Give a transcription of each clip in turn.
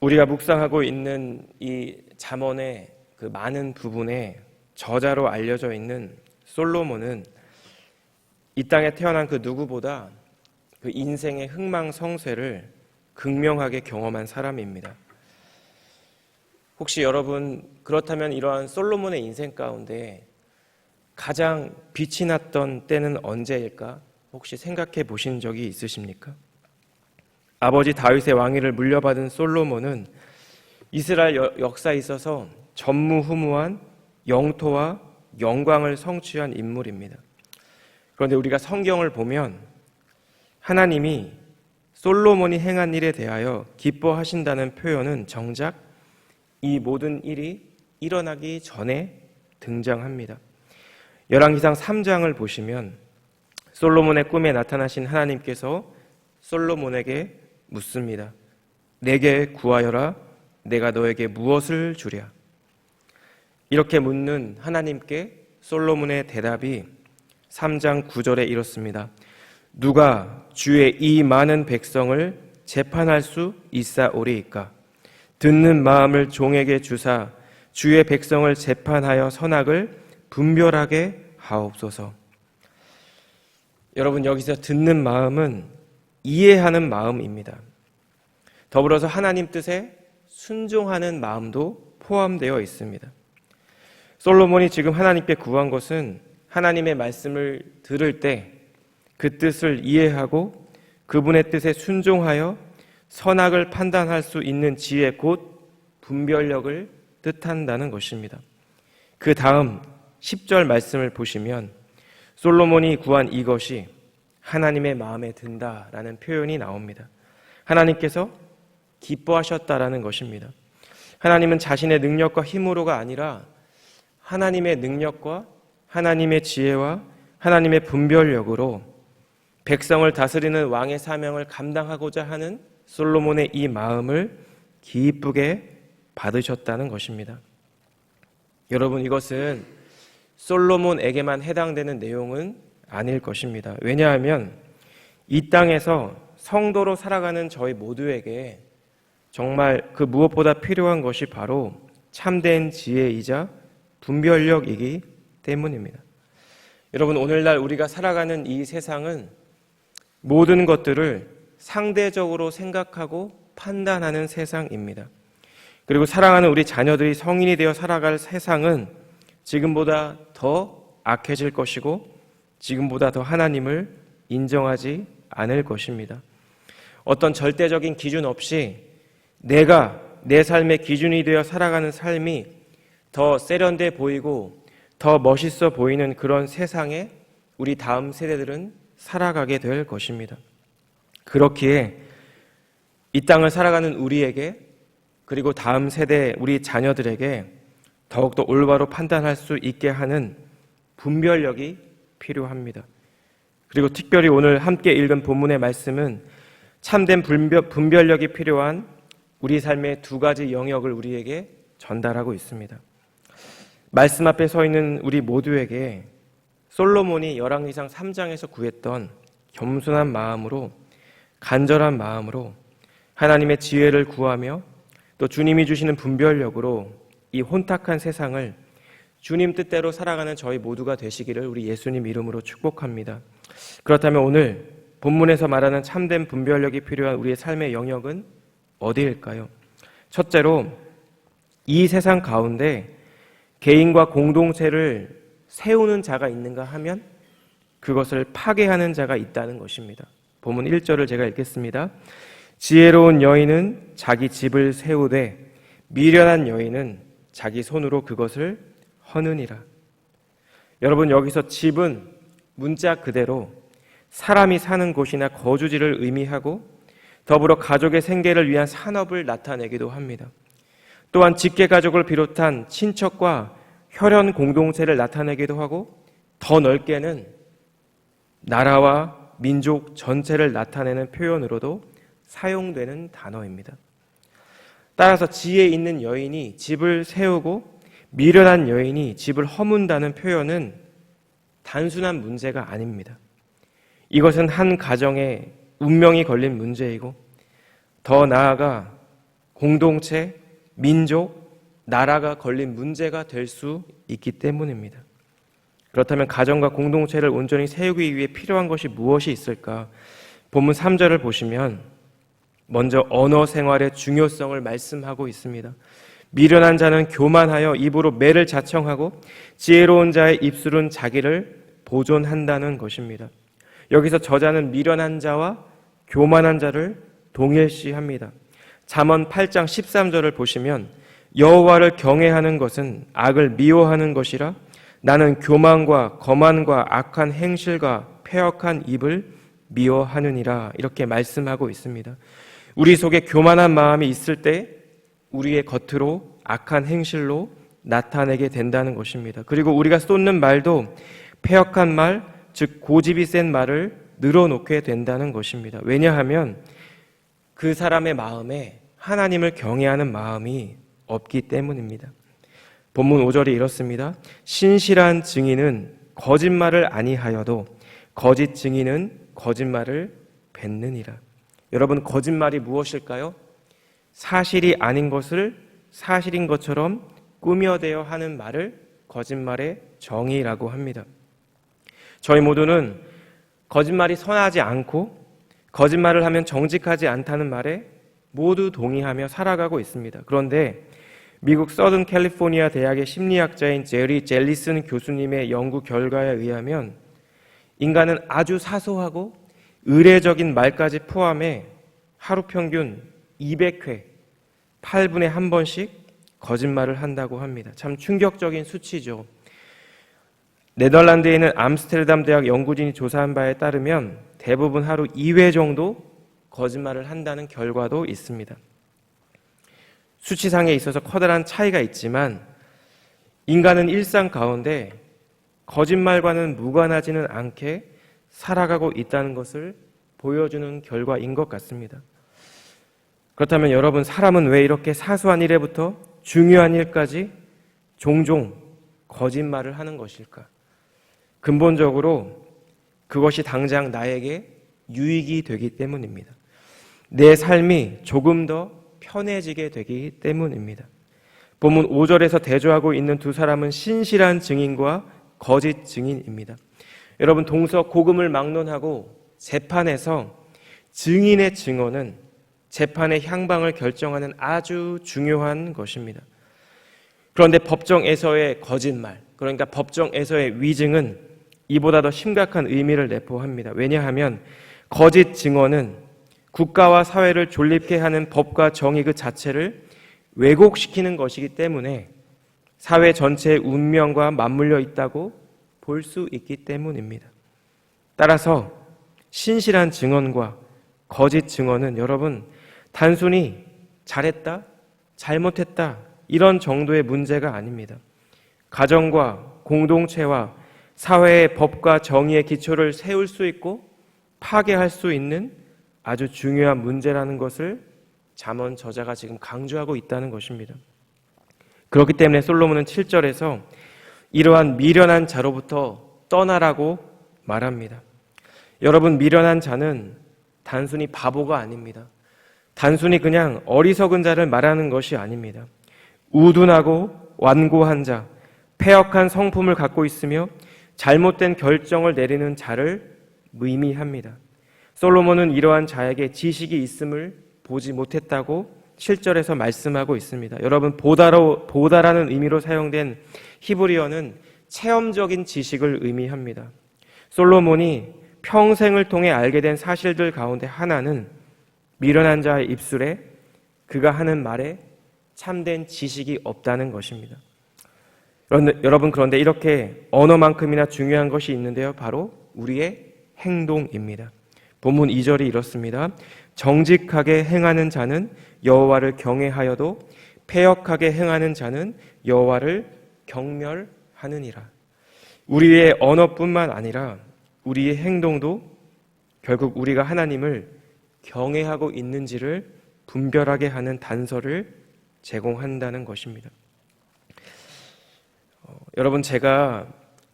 우리가 묵상하고 있는 이 잠언의 그 많은 부분에 저자로 알려져 있는 솔로몬은 이 땅에 태어난 그 누구보다 그 인생의 흥망성쇠를 극명하게 경험한 사람입니다. 혹시 여러분 그렇다면 이러한 솔로몬의 인생 가운데 가장 빛이 났던 때는 언제일까? 혹시 생각해 보신 적이 있으십니까? 아버지 다윗의 왕위를 물려받은 솔로몬은 이스라엘 역사에 있어서 전무후무한 영토와 영광을 성취한 인물입니다. 그런데 우리가 성경을 보면 하나님이 솔로몬이 행한 일에 대하여 기뻐하신다는 표현은 정작 이 모든 일이 일어나기 전에 등장합니다. 열왕기상 3장을 보시면 솔로몬의 꿈에 나타나신 하나님께서 솔로몬에게 묻습니다. 내게 구하여라. 내가 너에게 무엇을 주랴. 이렇게 묻는 하나님께 솔로몬의 대답이 3장 9절에 이렇습니다. 누가 주의 이 많은 백성을 재판할 수 있사오리이까? 듣는 마음을 종에게 주사 주의 백성을 재판하여 선악을 분별하게 하옵소서. 여러분, 여기서 듣는 마음은 이해하는 마음입니다. 더불어서 하나님 뜻에 순종하는 마음도 포함되어 있습니다. 솔로몬이 지금 하나님께 구한 것은 하나님의 말씀을 들을 때 그 뜻을 이해하고 그분의 뜻에 순종하여 선악을 판단할 수 있는 지혜 곧 분별력을 뜻한다는 것입니다. 그 다음 10절 말씀을 보시면 솔로몬이 구한 이것이 하나님의 마음에 든다라는 표현이 나옵니다. 하나님께서 기뻐하셨다라는 것입니다. 하나님은 자신의 능력과 힘으로가 아니라 하나님의 능력과 하나님의 지혜와 하나님의 분별력으로 백성을 다스리는 왕의 사명을 감당하고자 하는 솔로몬의 이 마음을 기쁘게 받으셨다는 것입니다. 여러분, 이것은 솔로몬에게만 해당되는 내용은 아닐 것입니다. 왜냐하면 이 땅에서 성도로 살아가는 저희 모두에게 정말 그 무엇보다 필요한 것이 바로 참된 지혜이자 분별력이기 때문입니다. 여러분, 오늘날 우리가 살아가는 이 세상은 모든 것들을 상대적으로 생각하고 판단하는 세상입니다. 그리고 사랑하는 우리 자녀들이 성인이 되어 살아갈 세상은 지금보다 더 악해질 것이고 지금보다 더 하나님을 인정하지 않을 것입니다. 어떤 절대적인 기준 없이 내가 내 삶의 기준이 되어 살아가는 삶이 더 세련돼 보이고 더 멋있어 보이는 그런 세상에 우리 다음 세대들은 살아가게 될 것입니다. 그렇기에 이 땅을 살아가는 우리에게 그리고 다음 세대 우리 자녀들에게 더욱더 올바로 판단할 수 있게 하는 분별력이 필요합니다. 그리고 특별히 오늘 함께 읽은 본문의 말씀은 참된 분별력이 필요한 우리 삶의 두 가지 영역을 우리에게 전달하고 있습니다. 말씀 앞에 서 있는 우리 모두에게 솔로몬이 열왕기상 3장에서 구했던 겸손한 마음으로 간절한 마음으로 하나님의 지혜를 구하며 또 주님이 주시는 분별력으로 이 혼탁한 세상을 주님 뜻대로 살아가는 저희 모두가 되시기를 우리 예수님 이름으로 축복합니다. 그렇다면 오늘 본문에서 말하는 참된 분별력이 필요한 우리의 삶의 영역은 어디일까요? 첫째로 이 세상 가운데 개인과 공동체를 세우는 자가 있는가 하면 그것을 파괴하는 자가 있다는 것입니다. 본문 1절을 제가 읽겠습니다. 지혜로운 여인은 자기 집을 세우되 미련한 여인은 자기 손으로 그것을 허느니라. 여러분, 여기서 집은 문자 그대로 사람이 사는 곳이나 거주지를 의미하고 더불어 가족의 생계를 위한 산업을 나타내기도 합니다. 또한 직계가족을 비롯한 친척과 혈연 공동체를 나타내기도 하고 더 넓게는 나라와 민족 전체를 나타내는 표현으로도 사용되는 단어입니다. 따라서 지혜 있는 여인이 집을 세우고 미련한 여인이 집을 허문다는 표현은 단순한 문제가 아닙니다. 이것은 한 가정의 운명이 걸린 문제이고 더 나아가 공동체, 민족, 나라가 걸린 문제가 될 수 있기 때문입니다. 그렇다면 가정과 공동체를 온전히 세우기 위해 필요한 것이 무엇이 있을까? 본문 3절을 보시면 먼저 언어 생활의 중요성을 말씀하고 있습니다. 미련한 자는 교만하여 입으로 매를 자청하고 지혜로운 자의 입술은 자기를 보존한다는 것입니다. 여기서 저자는 미련한 자와 교만한 자를 동일시합니다. 잠언 8장 13절을 보시면 여호와를 경외하는 것은 악을 미워하는 것이라 나는 교만과 거만과 악한 행실과 패역한 입을 미워하느니라 이렇게 말씀하고 있습니다. 우리 속에 교만한 마음이 있을 때 우리의 겉으로 악한 행실로 나타내게 된다는 것입니다. 그리고 우리가 쏟는 말도 패역한 말, 즉 고집이 센 말을 늘어놓게 된다는 것입니다. 왜냐하면 그 사람의 마음에 하나님을 경외하는 마음이 없기 때문입니다. 본문 5절이 이렇습니다. 신실한 증인은 거짓말을 아니하여도 거짓 증인은 거짓말을 뱉느니라. 여러분, 거짓말이 무엇일까요? 사실이 아닌 것을 사실인 것처럼 꾸며대어 하는 말을 거짓말의 정의라고 합니다. 저희 모두는 거짓말이 선하지 않고 거짓말을 하면 정직하지 않다는 말에 모두 동의하며 살아가고 있습니다. 그런데 미국 서든 캘리포니아 대학의 심리학자인 제리 젤리슨 교수님의 연구 결과에 의하면 인간은 아주 사소하고 의례적인 말까지 포함해 하루 평균 200회, 8분에 1번씩 거짓말을 한다고 합니다. 참 충격적인 수치죠. 네덜란드에 있는 암스테르담 대학 연구진이 조사한 바에 따르면 대부분 하루 2회 정도 거짓말을 한다는 결과도 있습니다. 수치상에 있어서 커다란 차이가 있지만 인간은 일상 가운데 거짓말과는 무관하지는 않게 살아가고 있다는 것을 보여주는 결과인 것 같습니다. 그렇다면 여러분, 사람은 왜 이렇게 사소한 일에부터 중요한 일까지 종종 거짓말을 하는 것일까? 근본적으로 그것이 당장 나에게 유익이 되기 때문입니다. 내 삶이 조금 더 편해지게 되기 때문입니다. 본문 5절에서 대조하고 있는 두 사람은 신실한 증인과 거짓 증인입니다. 여러분, 동서 고금을 막론하고 재판에서 증인의 증언은 재판의 향방을 결정하는 아주 중요한 것입니다. 그런데 법정에서의 거짓말, 그러니까 법정에서의 위증은 이보다 더 심각한 의미를 내포합니다. 왜냐하면 거짓 증언은 국가와 사회를 존립케 하는 법과 정의 그 자체를 왜곡시키는 것이기 때문에 사회 전체의 운명과 맞물려 있다고 볼 수 있기 때문입니다. 따라서 신실한 증언과 거짓 증언은 여러분, 단순히 잘했다, 잘못했다 이런 정도의 문제가 아닙니다. 가정과 공동체와 사회의 법과 정의의 기초를 세울 수 있고 파괴할 수 있는 아주 중요한 문제라는 것을 잠언 저자가 지금 강조하고 있다는 것입니다. 그렇기 때문에 솔로몬은 7절에서 이러한 미련한 자로부터 떠나라고 말합니다. 여러분, 미련한 자는 단순히 바보가 아닙니다. 단순히 그냥 어리석은 자를 말하는 것이 아닙니다. 우둔하고 완고한 자, 패역한 성품을 갖고 있으며 잘못된 결정을 내리는 자를 의미합니다. 솔로몬은 이러한 자에게 지식이 있음을 보지 못했다고 7절에서 말씀하고 있습니다. 여러분, 보다라는 의미로 사용된 히브리어는 체험적인 지식을 의미합니다. 솔로몬이 평생을 통해 알게 된 사실들 가운데 하나는 미련한 자의 입술에 그가 하는 말에 참된 지식이 없다는 것입니다. 여러분, 그런데 이렇게 언어만큼이나 중요한 것이 있는데요. 바로 우리의 행동입니다. 본문 2절이 이렇습니다. 정직하게 행하는 자는 여호와를 경외하여도 패역하게 행하는 자는 여호와를 경멸하느니라. 우리의 언어뿐만 아니라 우리의 행동도 결국 우리가 하나님을 경외하고 있는지를 분별하게 하는 단서를 제공한다는 것입니다. 여러분, 제가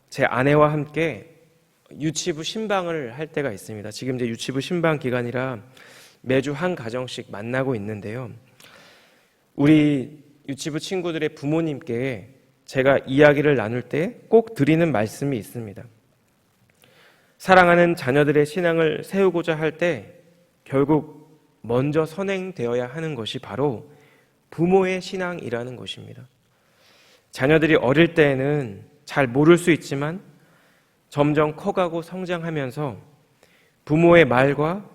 제 아내와 함께 유치부 신방을 할 때가 있습니다. 지금 이제 유치부 신방 기간이라 매주 한 가정씩 만나고 있는데요. 우리 유치부 친구들의 부모님께 제가 이야기를 나눌 때 꼭 드리는 말씀이 있습니다. 사랑하는 자녀들의 신앙을 세우고자 할 때 결국 먼저 선행되어야 하는 것이 바로 부모의 신앙이라는 것입니다. 자녀들이 어릴 때에는 잘 모를 수 있지만 점점 커가고 성장하면서 부모의 말과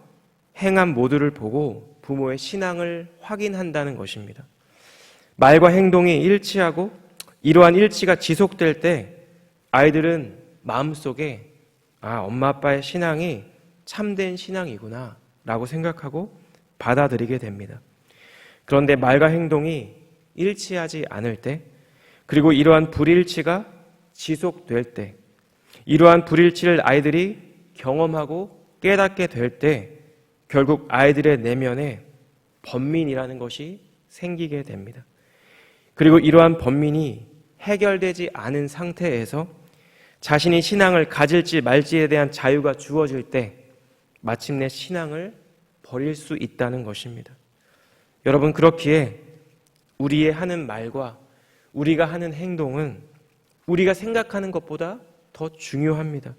행함 모두를 보고 부모의 신앙을 확인한다는 것입니다. 말과 행동이 일치하고 이러한 일치가 지속될 때 아이들은 마음속에 엄마 아빠의 신앙이 참된 신앙이구나 라고 생각하고 받아들이게 됩니다. 그런데 말과 행동이 일치하지 않을 때, 그리고 이러한 불일치가 지속될 때, 이러한 불일치를 아이들이 경험하고 깨닫게 될 때 결국 아이들의 내면에 번민이라는 것이 생기게 됩니다. 그리고 이러한 번민이 해결되지 않은 상태에서 자신이 신앙을 가질지 말지에 대한 자유가 주어질 때 마침내 신앙을 버릴 수 있다는 것입니다. 여러분, 그렇기에 우리의 하는 말과 우리가 하는 행동은 우리가 생각하는 것보다 더 중요합니다.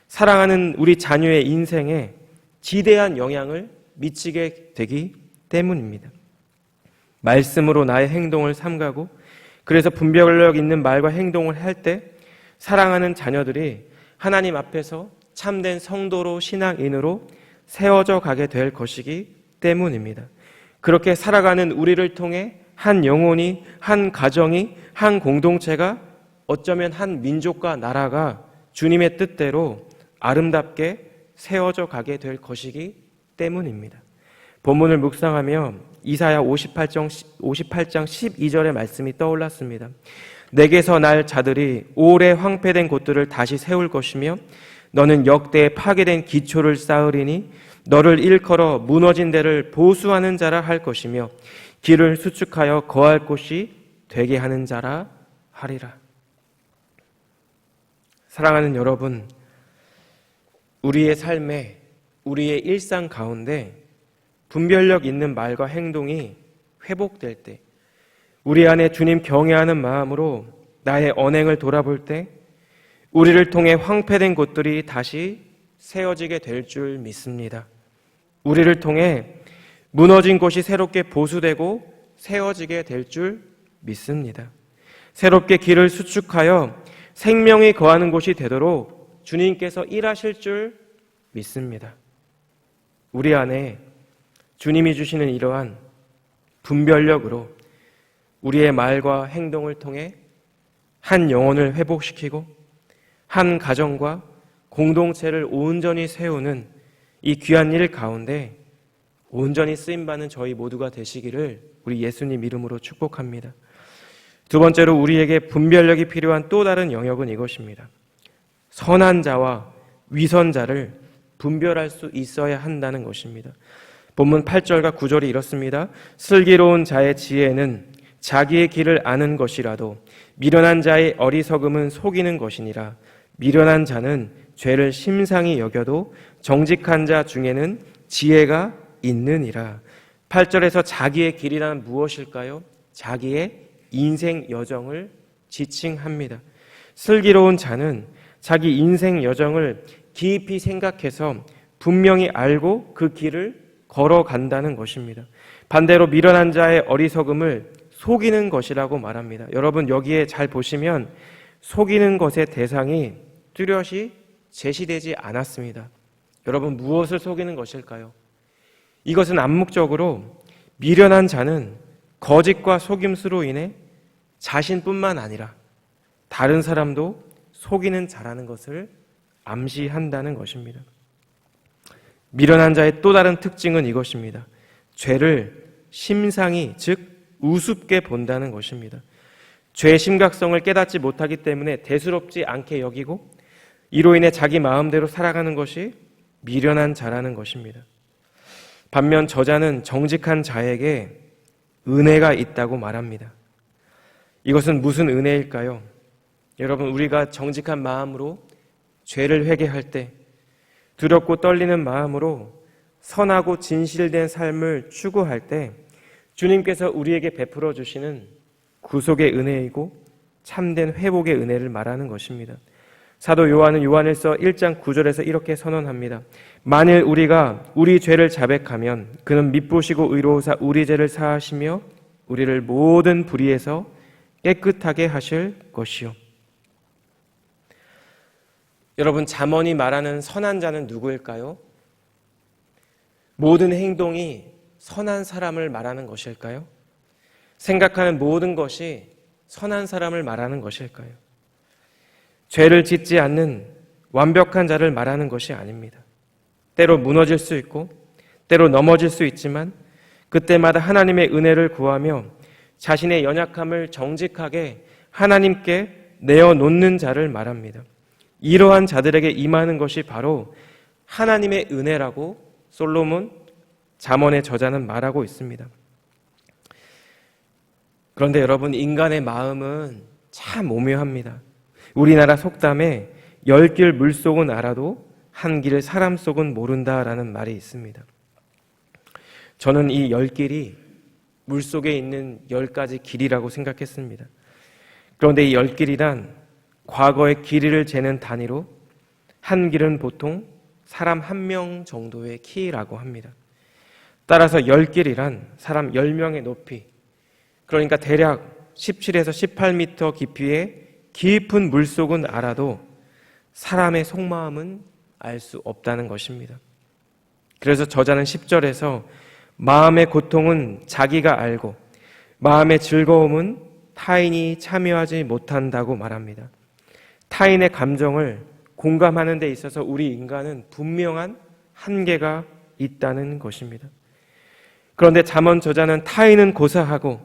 사랑하는 우리 자녀의 인생에 지대한 영향을 미치게 되기 때문입니다. 말씀으로 나의 행동을 삼가고 그래서 분별력 있는 말과 행동을 할 때 사랑하는 자녀들이 하나님 앞에서 참된 성도로 신앙인으로 세워져 가게 될 것이기 때문입니다. 그렇게 살아가는 우리를 통해 한 영혼이, 한 가정이, 한 공동체가, 어쩌면 한 민족과 나라가 주님의 뜻대로 아름답게 세워져 가게 될 것이기 때문입니다. 본문을 묵상하며 이사야 58장 12절의 말씀이 떠올랐습니다. 내게서 날 자들이 오래 황폐된 곳들을 다시 세울 것이며 너는 역대에 파괴된 기초를 쌓으리니 너를 일컬어 무너진 데를 보수하는 자라 할 것이며 길을 수축하여 거할 곳이 되게 하는 자라 하리라. 사랑하는 여러분, 우리의 삶에, 우리의 일상 가운데 분별력 있는 말과 행동이 회복될 때, 우리 안에 주님 경외하는 마음으로 나의 언행을 돌아볼 때 우리를 통해 황폐된 곳들이 다시 세워지게 될 줄 믿습니다. 우리를 통해 무너진 곳이 새롭게 보수되고 세워지게 될 줄 믿습니다. 새롭게 길을 수축하여 생명이 거하는 곳이 되도록 주님께서 일하실 줄 믿습니다. 우리 안에 주님이 주시는 이러한 분별력으로 우리의 말과 행동을 통해 한 영혼을 회복시키고 한 가정과 공동체를 온전히 세우는 이 귀한 일 가운데 온전히 쓰임받는 저희 모두가 되시기를 우리 예수님 이름으로 축복합니다. 두 번째로 우리에게 분별력이 필요한 또 다른 영역은 이것입니다. 선한 자와 위선자를 분별할 수 있어야 한다는 것입니다. 본문 8절과 9절이 이렇습니다. 슬기로운 자의 지혜는 자기의 길을 아는 것이라도 미련한 자의 어리석음은 속이는 것이니라. 미련한 자는 죄를 심상히 여겨도 정직한 자 중에는 지혜가 있느니라. 8절에서 자기의 길이란 무엇일까요? 자기의 인생 여정을 지칭합니다. 슬기로운 자는 자기 인생 여정을 깊이 생각해서 분명히 알고 그 길을 걸어간다는 것입니다. 반대로 미련한 자의 어리석음을 속이는 것이라고 말합니다. 여러분, 여기에 잘 보시면 속이는 것의 대상이 뚜렷이 제시되지 않았습니다. 여러분, 무엇을 속이는 것일까요? 이것은 암묵적으로 미련한 자는 거짓과 속임수로 인해 자신뿐만 아니라 다른 사람도 속이는 자라는 것을 암시한다는 것입니다. 미련한 자의 또 다른 특징은 이것입니다. 죄를 심상히, 즉 우습게 본다는 것입니다. 죄의 심각성을 깨닫지 못하기 때문에 대수롭지 않게 여기고 이로 인해 자기 마음대로 살아가는 것이 미련한 자라는 것입니다. 반면 저자는 정직한 자에게 은혜가 있다고 말합니다. 이것은 무슨 은혜일까요? 여러분, 우리가 정직한 마음으로 죄를 회개할 때, 두렵고 떨리는 마음으로 선하고 진실된 삶을 추구할 때 주님께서 우리에게 베풀어 주시는 구속의 은혜이고 참된 회복의 은혜를 말하는 것입니다. 사도 요한은 요한일서 1장 9절에서 이렇게 선언합니다. 만일 우리가 우리 죄를 자백하면 그는 미쁘시고 의로우사 우리 죄를 사하시며 우리를 모든 불의에서 깨끗하게 하실 것이요. 여러분, 잠언이 말하는 선한 자는 누구일까요? 모든 행동이 선한 사람을 말하는 것일까요? 생각하는 모든 것이 선한 사람을 말하는 것일까요? 죄를 짓지 않는 완벽한 자를 말하는 것이 아닙니다. 때로 무너질 수 있고 때로 넘어질 수 있지만 그때마다 하나님의 은혜를 구하며 자신의 연약함을 정직하게 하나님께 내어놓는 자를 말합니다. 이러한 자들에게 임하는 것이 바로 하나님의 은혜라고 솔로몬 잠언의 저자는 말하고 있습니다. 그런데 여러분, 인간의 마음은 참 오묘합니다. 우리나라 속담에 10길 물속은 알아도 한 길 사람 속은 모른다라는 말이 있습니다. 저는 이 10길이 물속에 있는 10가지 길이라고 생각했습니다. 그런데 이 10길이란 과거의 길이를 재는 단위로 한 길은 보통 사람 한 명 정도의 키라고 합니다. 따라서 10길이란 사람 10명의 높이, 그러니까 대략 17에서 18m 깊이의 깊은 물속은 알아도 사람의 속마음은 알 수 없다는 것입니다. 그래서 저자는 10절에서 마음의 고통은 자기가 알고 마음의 즐거움은 타인이 참여하지 못한다고 말합니다. 타인의 감정을 공감하는 데 있어서 우리 인간은 분명한 한계가 있다는 것입니다. 그런데 잠언 저자는 타인은 고사하고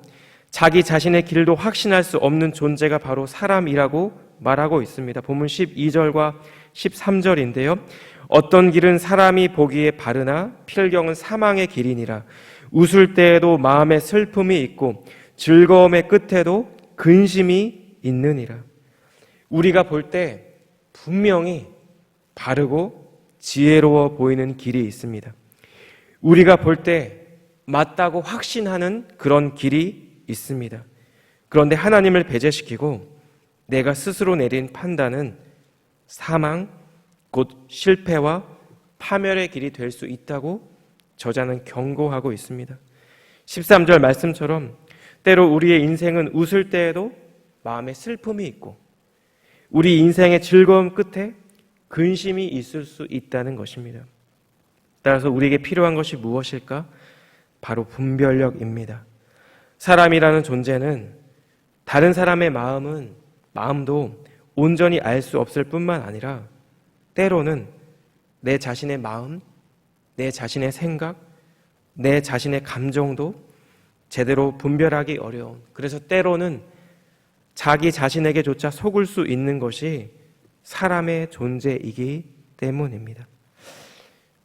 자기 자신의 길도 확신할 수 없는 존재가 바로 사람이라고 말하고 있습니다. 본문 12절과 13절인데요. 어떤 길은 사람이 보기에 바르나 필경은 사망의 길이니라. 웃을 때에도 마음에 슬픔이 있고 즐거움의 끝에도 근심이 있느니라. 우리가 볼 때 분명히 바르고 지혜로워 보이는 길이 있습니다. 우리가 볼 때 맞다고 확신하는 그런 길이 있습니다. 그런데 하나님을 배제시키고 내가 스스로 내린 판단은 사망, 곧 실패와 파멸의 길이 될 수 있다고 저자는 경고하고 있습니다. 13절 말씀처럼 때로 우리의 인생은 웃을 때에도 마음에 슬픔이 있고 우리 인생의 즐거움 끝에 근심이 있을 수 있다는 것입니다. 따라서 우리에게 필요한 것이 무엇일까? 바로 분별력입니다. 사람이라는 존재는 다른 사람의 마음도 온전히 알 수 없을 뿐만 아니라 때로는 내 자신의 마음, 내 자신의 생각, 내 자신의 감정도 제대로 분별하기 어려운, 그래서 때로는 자기 자신에게조차 속을 수 있는 것이 사람의 존재이기 때문입니다.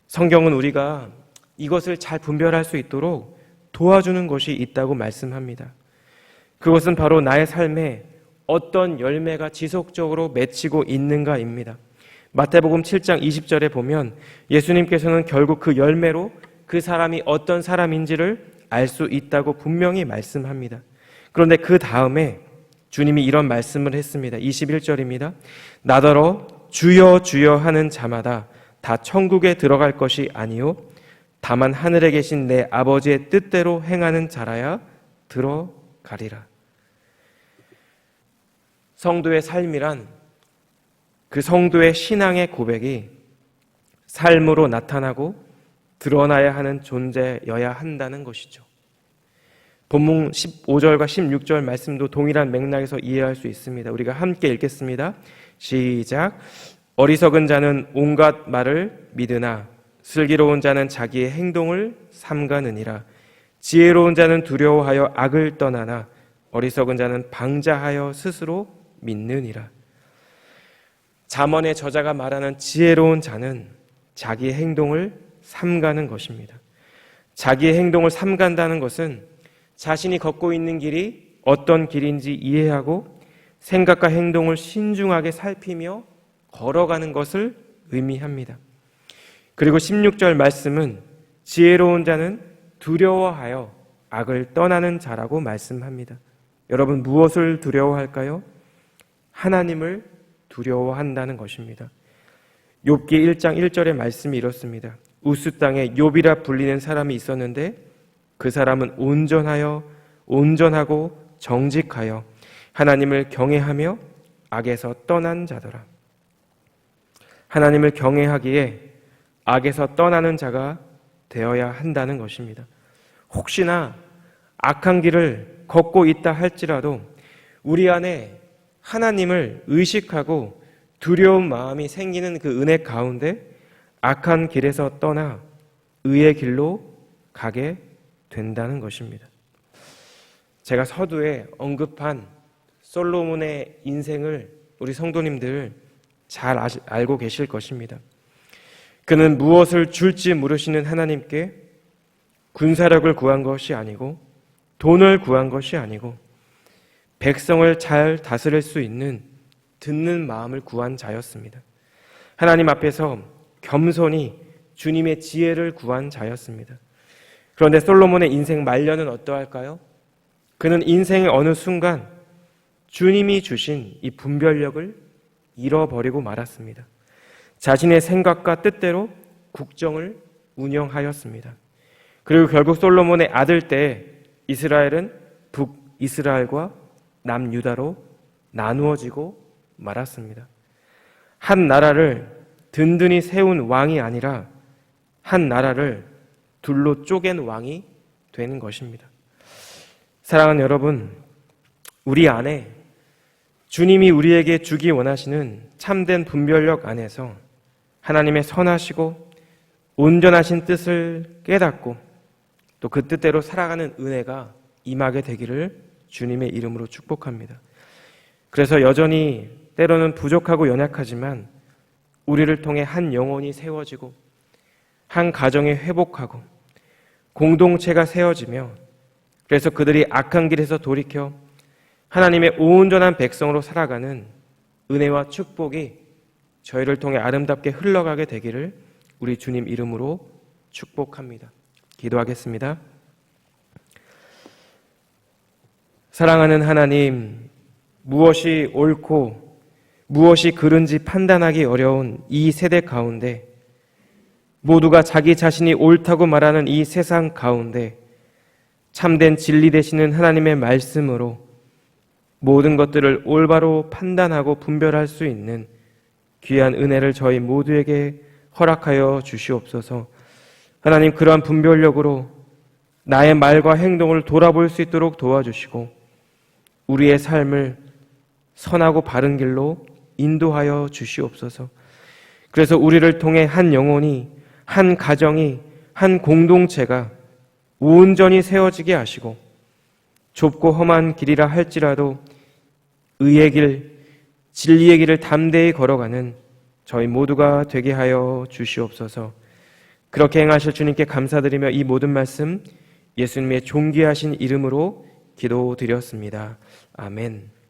성경은 우리가 이것을 잘 분별할 수 있도록 도와주는 것이 있다고 말씀합니다. 그것은 바로 나의 삶에 어떤 열매가 지속적으로 맺히고 있는가입니다. 마태복음 7장 20절에 보면 예수님께서는 결국 그 열매로 그 사람이 어떤 사람인지를 알 수 있다고 분명히 말씀합니다. 그런데 그 다음에 주님이 이런 말씀을 했습니다. 21절입니다. 나더러 주여 주여 하는 자마다 다 천국에 들어갈 것이 아니요 다만 하늘에 계신 내 아버지의 뜻대로 행하는 자라야 들어가리라. 성도의 삶이란 그 성도의 신앙의 고백이 삶으로 나타나고 드러나야 하는 존재여야 한다는 것이죠. 본문 15절과 16절 말씀도 동일한 맥락에서 이해할 수 있습니다. 우리가 함께 읽겠습니다. 시작. 어리석은 자는 온갖 말을 믿으나 슬기로운 자는 자기의 행동을 삼가느니라. 지혜로운 자는 두려워하여 악을 떠나나 어리석은 자는 방자하여 스스로 믿느니라. 잠언의 저자가 말하는 지혜로운 자는 자기의 행동을 삼가는 것입니다. 자기의 행동을 삼간다는 것은 자신이 걷고 있는 길이 어떤 길인지 이해하고 생각과 행동을 신중하게 살피며 걸어가는 것을 의미합니다. 그리고 16절 말씀은 지혜로운 자는 두려워하여 악을 떠나는 자라고 말씀합니다. 여러분, 무엇을 두려워할까요? 하나님을 두려워한다는 것입니다. 욥기 1장 1절의 말씀이 이렇습니다. 우스 땅에 욥이라 불리는 사람이 있었는데 그 사람은 온전하고 정직하여 하나님을 경외하며 악에서 떠난 자더라. 하나님을 경외하기에 악에서 떠나는 자가 되어야 한다는 것입니다. 혹시나 악한 길을 걷고 있다 할지라도 우리 안에 하나님을 의식하고 두려운 마음이 생기는 그 은혜 가운데 악한 길에서 떠나 의의 길로 가게 된다는 것입니다. 제가 서두에 언급한 솔로몬의 인생을 우리 성도님들 잘 알고 계실 것입니다. 그는 무엇을 줄지 모르시는 하나님께 군사력을 구한 것이 아니고 돈을 구한 것이 아니고 백성을 잘 다스릴 수 있는 듣는 마음을 구한 자였습니다. 하나님 앞에서 겸손히 주님의 지혜를 구한 자였습니다. 그런데 솔로몬의 인생 말년은 어떠할까요? 그는 인생의 어느 순간 주님이 주신 이 분별력을 잃어버리고 말았습니다. 자신의 생각과 뜻대로 국정을 운영하였습니다. 그리고 결국 솔로몬의 아들 때 이스라엘은 북이스라엘과 남유다로 나누어지고 말았습니다. 한 나라를 든든히 세운 왕이 아니라 한 나라를 둘로 쪼갠 왕이 되는 것입니다. 사랑하는 여러분, 우리 안에 주님이 우리에게 주기 원하시는 참된 분별력 안에서 하나님의 선하시고 온전하신 뜻을 깨닫고 또 그 뜻대로 살아가는 은혜가 임하게 되기를 주님의 이름으로 축복합니다. 그래서 여전히 때로는 부족하고 연약하지만 우리를 통해 한 영혼이 세워지고 한 가정이 회복하고 공동체가 세워지며 그래서 그들이 악한 길에서 돌이켜 하나님의 온전한 백성으로 살아가는 은혜와 축복이 저희를 통해 아름답게 흘러가게 되기를 우리 주님 이름으로 축복합니다. 기도하겠습니다. 사랑하는 하나님, 무엇이 옳고 무엇이 그른지 판단하기 어려운 이 세대 가운데 모두가 자기 자신이 옳다고 말하는 이 세상 가운데 참된 진리 되시는 하나님의 말씀으로 모든 것들을 올바로 판단하고 분별할 수 있는 귀한 은혜를 저희 모두에게 허락하여 주시옵소서. 하나님, 그러한 분별력으로 나의 말과 행동을 돌아볼 수 있도록 도와주시고 우리의 삶을 선하고 바른 길로 인도하여 주시옵소서. 그래서 우리를 통해 한 영혼이, 한 가정이, 한 공동체가 온전히 세워지게 하시고 좁고 험한 길이라 할지라도 의의 길, 진리의 길을 담대히 걸어가는 저희 모두가 되게 하여 주시옵소서. 그렇게 행하실 주님께 감사드리며 이 모든 말씀 예수님의 존귀하신 이름으로 기도드렸습니다. 아멘.